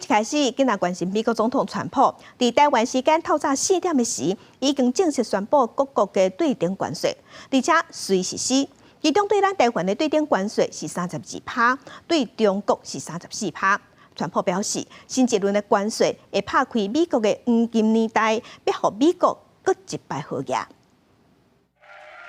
一开始，今仔关心美国总统川普，伫台湾时间透早4点的时，已经正式宣布各国的对顶关税，而且随实施。其中对咱台湾的对顶关税是32%，对中国是34%。川普表示，新一轮的关税会拍开美国的黄金年代，要互美国搁一摆好业。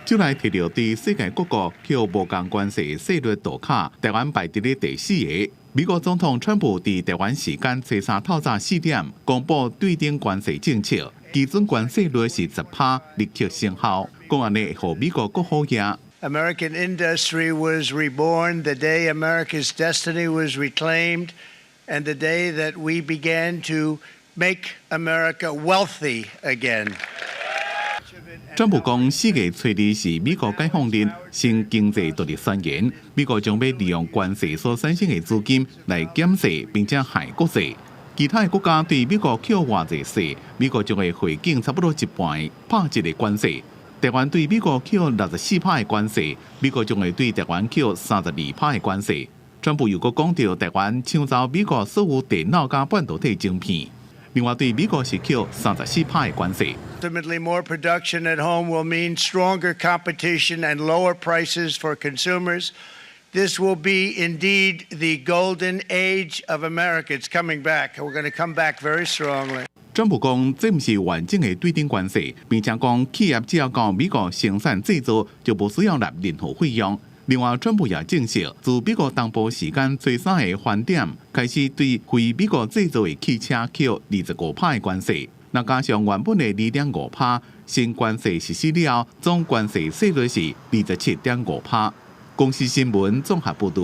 就来提到伫世界各国扣无共关税税率大卡，台湾排伫咧第4个。美国总统川普伫台湾时间初三透早4点公布对顶关税政策，基准关税率是10%，立刻生效。讲安尼会互美国搁好业。American industry was reborn the day America's destiny was reclaimed, and the day that we began to make America wealthy again. 川普讲，4月初2是美国解放日，新经济独立宣言。美国将要利用关税所产生的资金来减税，并且害国税。其他的国家对美国扣偌济税，美国将会回敬差不多一半拍一个关税。台湾对美国扣64%的关税，美国将会对台湾扣32%的关税。川普又搁讲到台湾抢走美国所有电脑加半导体晶片，另外对美国是扣34%的关税。Ultimately, more production at home will mean stronger competition and lower prices for consumers. This will be indeed the golden age of America. It's coming back. We're going to come back very strongly. 川普讲，这不是完整的对顶关税，并且讲企业只要到美国生产制造，就不需要纳任何费用。另外，川普也证实，自美国东部时间初3个翻点开始，对非美国制造的汽车扣25%的关税。那加上原本的2.5%，新关税实施了，总关税税率是27.5%。公司新闻综合报道。